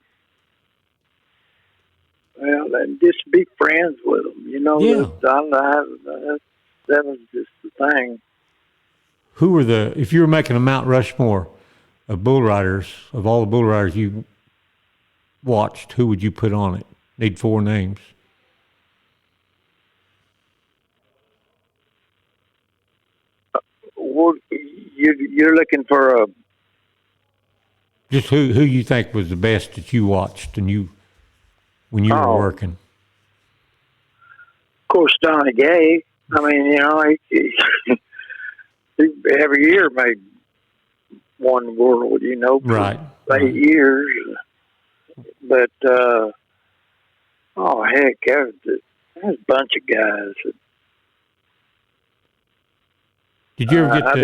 S5: Well, and just be friends with them, you know.
S2: Yeah.
S5: That was just the thing.
S2: Who were if you were making a Mount Rushmore of bull riders, of all the bull riders you watched, who would you put on it? Need 4 names.
S5: What, you're looking for a...
S2: Just who you think was the best that you watched when you were working?
S5: Of course, Donnie Gay. I mean, you know, he every year made one world, you know, for
S2: Right.
S5: 8 years. But, heck, there's a bunch of guys.
S2: Did you ever get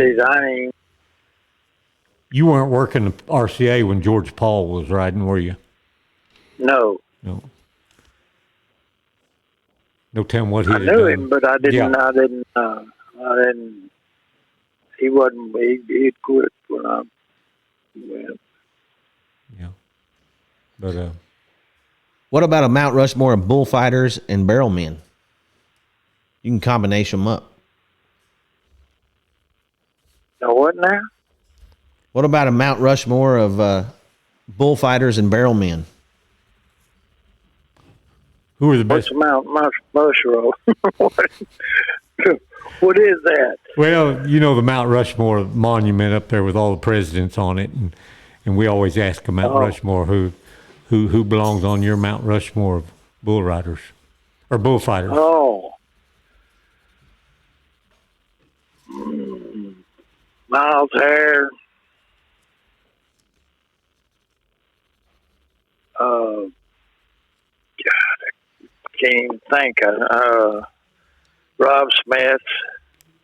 S2: You weren't working the RCA when George Paul was riding, were you?
S5: No.
S2: No. No telling what he
S5: I
S2: had
S5: knew
S2: done.
S5: him, but I didn't.
S2: Yeah.
S5: I didn't. He wasn't. He'd quit when I went.
S2: Yeah. But
S1: What about a Mount Rushmore of bullfighters and barrelmen? You can combination them up.
S5: Now what now?
S1: What about a Mount Rushmore of bullfighters and barrelmen?
S2: who were the best?
S5: What's Mount Rushmore? What is that?
S2: Well, you know the Mount Rushmore monument up there with all the presidents on it, and we always ask a Mount Rushmore who belongs on your Mount Rushmore of bull riders or bullfighters.
S5: Oh. Miles Hare. God, I can't even think. Rob Smith.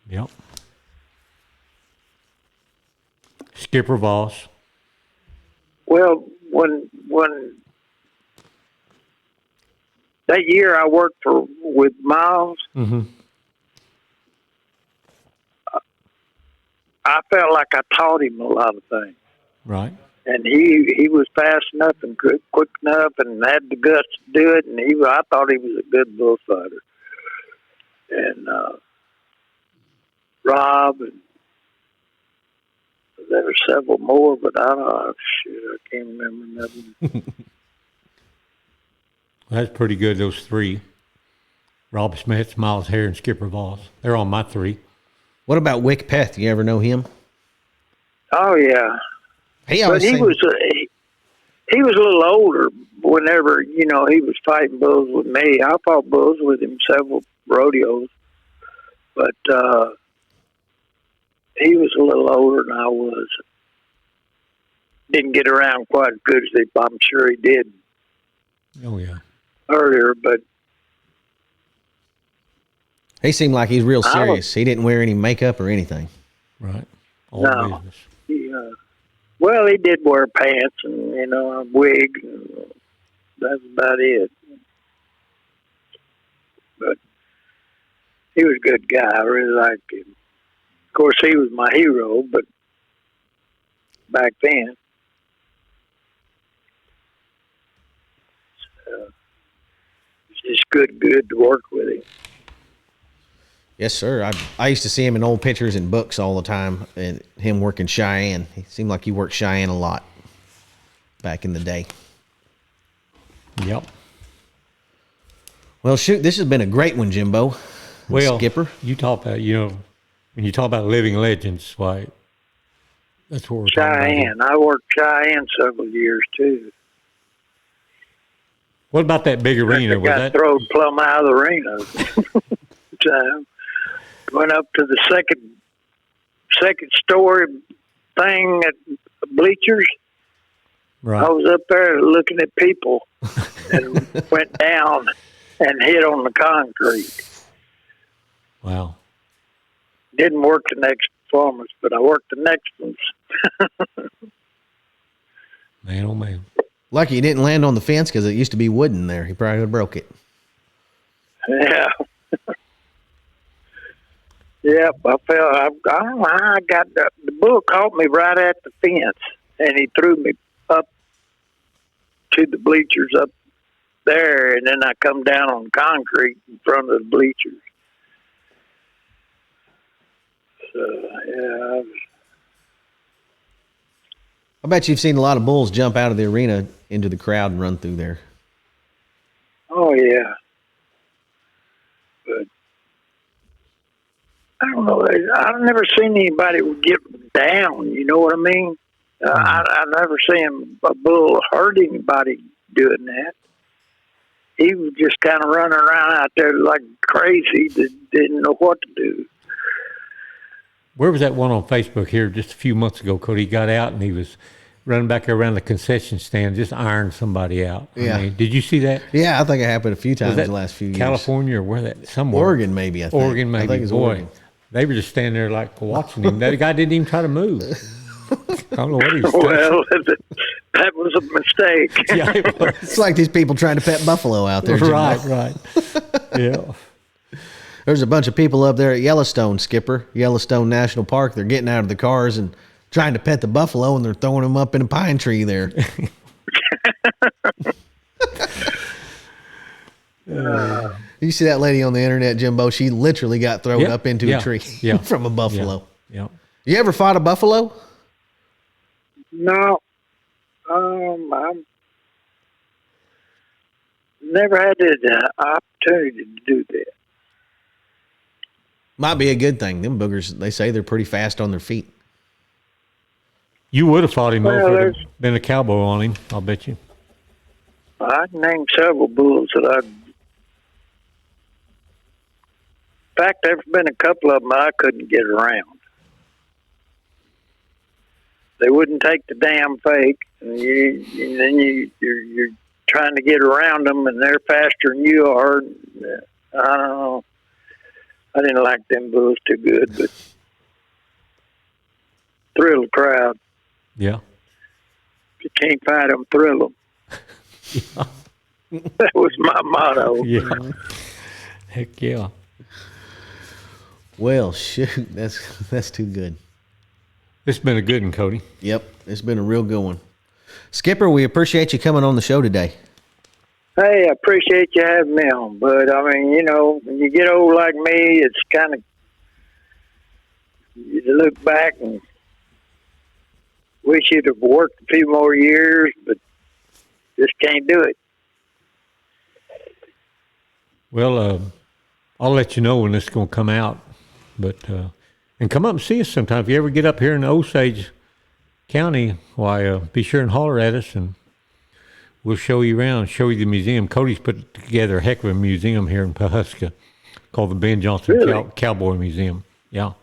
S2: Yep. Skipper Voss.
S5: Well, when that year I worked with Miles,
S2: Mm-hmm.
S5: I felt like I taught him a lot of things.
S2: Right.
S5: And he was fast enough and quick enough and had the guts to do it. And I thought he was a good bullfighter. And Rob, and there were several more, but I can't remember nothing.
S2: Well, that's pretty good, those 3. Rob Smith, Miles Hare, and Skipper Voss. They're on my 3.
S1: What about Wick Peth? You ever know him?
S5: Oh yeah,
S1: He
S5: but he was a little older. Whenever he was fighting bulls with me, I fought bulls with him several rodeos, but he was a little older than I was. Didn't get around quite as good as I'm sure he did.
S2: Oh yeah.
S5: Earlier, but
S1: He seemed like he's real serious. He didn't wear any makeup or anything.
S2: Right. All
S5: No.
S2: business.
S5: Well, he did wear pants and a wig. And that's about it. But he was a good guy. I really liked him. Of course, he was my hero, but back then. It's just good to work with him.
S1: Yes, sir. I used to see him in old pictures and books all the time, and him working Cheyenne. He seemed like he worked Cheyenne a lot back in the day.
S2: Yep.
S1: Well, shoot, this has been a great one, Jimbo.
S2: Well,
S1: Skipper.
S2: you talk about, when you talk about living legends, why, that's what we're talking about here.
S5: Cheyenne. I worked Cheyenne several years, too.
S2: What about that big arena?
S5: I
S2: Was
S5: got
S2: that
S5: thrown plumb out of the arena. Time. Went up to the second story thing at bleachers.
S2: right?
S5: I was up there looking at people and went down and hit on the concrete.
S2: Wow.
S5: Didn't work the next performance, but I worked the next ones.
S2: Man, oh man.
S1: Lucky he didn't land on the fence because it used to be wooden there. He probably would have broke it.
S5: Yeah. Yep, I got the bull caught me right at the fence, and he threw me up to the bleachers up there, and then I come down on concrete in front of the bleachers. So, yeah.
S1: I bet you've seen a lot of bulls jump out of the arena into the crowd and run through there.
S5: Oh, yeah. But I don't know. I've never seen anybody get down. You know what I mean? I've never seen a bull hurt anybody doing that. He was just kind of running around out there like crazy. Didn't know what to do.
S2: Where was that one on Facebook here just a few months ago? Cody, he got out and he was running back around the concession stand, just ironed somebody out.
S1: Yeah.
S2: I mean, did you see that?
S1: Yeah, I think it happened a few times
S2: Was that
S1: the last few years.
S2: California or where that? Somewhere.
S1: Oregon, maybe, I think.
S2: Oregon, maybe.
S1: I think it's
S2: Boy,
S1: Oregon.
S2: they were just standing there like watching him. That guy didn't even try to move. I don't know what he was doing.
S5: Well, that was a mistake.
S2: Yeah, it was.
S1: It's like these people trying to pet buffalo out there.
S2: Right,
S1: Jimbo.
S2: right. Yeah.
S1: There's a bunch of people up there at Yellowstone, Skipper, Yellowstone National Park. They're getting out of the cars and trying to pet the buffalo, and they're throwing them up in a pine tree there. You see that lady on the internet, Jimbo? She literally got thrown
S2: Yeah,
S1: up into
S2: yeah,
S1: a tree
S2: yeah,
S1: from a buffalo.
S2: Yeah.
S1: You ever fought a buffalo?
S5: No. I've never had the opportunity to do that.
S1: Might be a good thing. Them boogers, they say they're pretty fast on their feet.
S2: You would have fought him
S5: Well,
S2: though if it
S5: there's-
S2: had been a cowboy on him, I'll bet you.
S5: I can name several bulls that I've... In fact, there's been a couple of them I couldn't get around. They wouldn't take the damn fake, and then you're trying to get around them, and they're faster than you are. I don't know. I didn't like them bulls too good, but thrill the crowd.
S2: Yeah.
S5: If you can't fight them, thrill them. That was my motto.
S2: Yeah. Heck yeah.
S1: Well, shoot, that's too good.
S2: It's been a good one, Cody.
S1: Yep, it's been a real good one. Skipper, we appreciate you coming on the show today.
S5: Hey, I appreciate you having me on, but I mean, you know, when you get old like me, it's kind of, you look back and wish you'd have worked a few more years, but just can't do it.
S2: Well, I'll let you know when this is going to come out. But and come up and see us sometime. If you ever get up here in Osage County, why, be sure and holler at us, and we'll show you around, show you the museum. Cody's put together a heck of a museum here in Pawhuska called the Ben Johnson
S5: Really?
S2: Cowboy Museum. Yeah.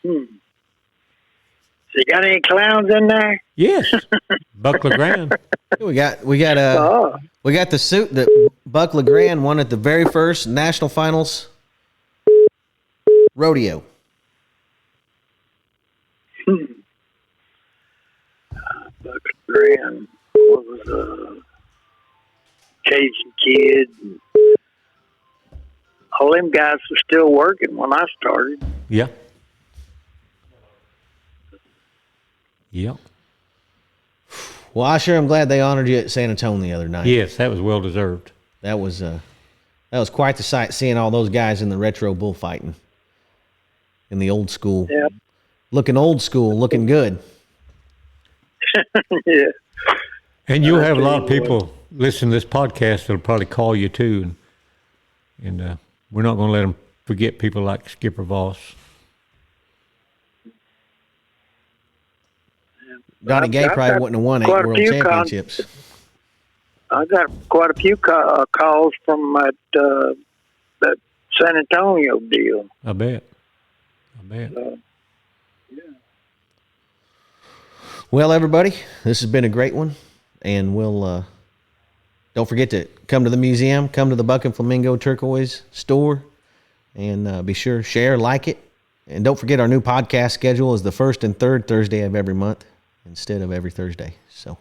S5: So you got any clowns in there?
S2: Yes. Buck LeGrand.
S1: We got the suit that Buck LeGrand won at the very first National Finals Rodeo.
S5: Buck Graham was Cajun Kid. All them guys were still working when I started.
S2: Yeah. Yeah.
S1: Well, I sure am glad they honored you at San Antonio the other night.
S2: Yes, that was well deserved.
S1: That was quite the sight, seeing all those guys in the retro bullfighting in the old school.
S5: Yep.
S1: Looking old school, looking good.
S5: Yeah.
S2: And you'll have a lot of people listen to this podcast that'll probably call you too. And we're not going to let them forget people like Skipper Voss.
S1: Donnie Gay
S5: I've
S1: probably
S5: got
S1: wouldn't have won 8
S5: quite a
S1: world
S5: few
S1: championships.
S5: I got quite a few calls from that San Antonio deal.
S2: I bet.
S5: Yeah.
S1: Well, everybody, this has been a great one, and we'll don't forget to come to the museum, come to the Buck and Flamingo Turquoise store, and be sure share, like it, and don't forget our new podcast schedule is the first and third Thursday of every month instead of every Thursday. So,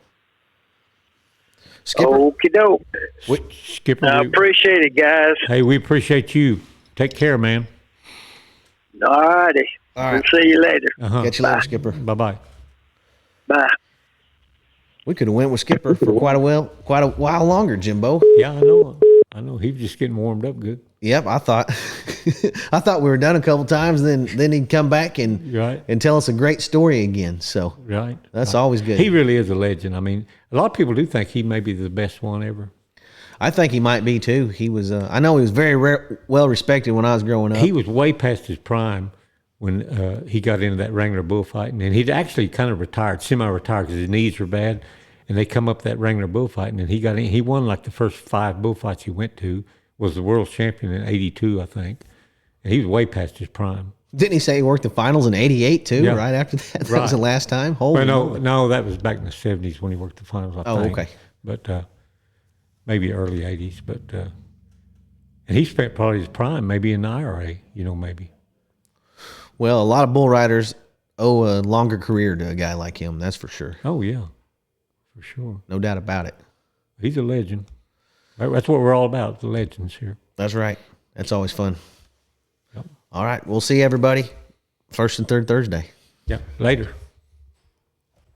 S1: Skipper,
S5: Okie doke.
S2: Skipper,
S5: I appreciate it, guys.
S2: hey, we appreciate you. Take care, man.
S5: All righty.
S1: All right.
S5: We'll see you later.
S1: catch you later, Skipper.
S2: Bye-bye.
S5: Bye.
S1: We could have went with Skipper for quite a while longer, Jimbo.
S2: Yeah, I know. He was just getting warmed up good.
S1: Yep, I thought I thought we were done a couple times. Then he'd come back and tell us a great story again. So that's always good.
S2: He really is a legend. I mean, a lot of people do think he may be the best one ever.
S1: I think he might be too. He was. I know he was very well respected when I was growing up.
S2: He was way past his prime when he got into that Wrangler bullfighting, and he'd actually kind of retired, semi-retired, because his knees were bad. And they come up that Wrangler bullfighting, and he got in. He won like the first 5 bullfights he went to. Was the world champion in '82, I think, and he was way past his prime.
S1: Didn't he say he worked the finals in '88 too? Yeah. Right after that, that was the last time.
S2: No, that was back in the '70s when he worked the finals. I think.
S1: Okay.
S2: But maybe early '80s. But and he spent probably his prime maybe in the IRA. Maybe.
S1: Well, a lot of bull riders owe a longer career to a guy like him. That's for sure.
S2: Oh yeah, for sure.
S1: No doubt about it.
S2: He's a legend. That's what we're all about, the legends here.
S1: That's right. That's always fun. Yep. All right. We'll see everybody first and third Thursday.
S2: Yeah. Later.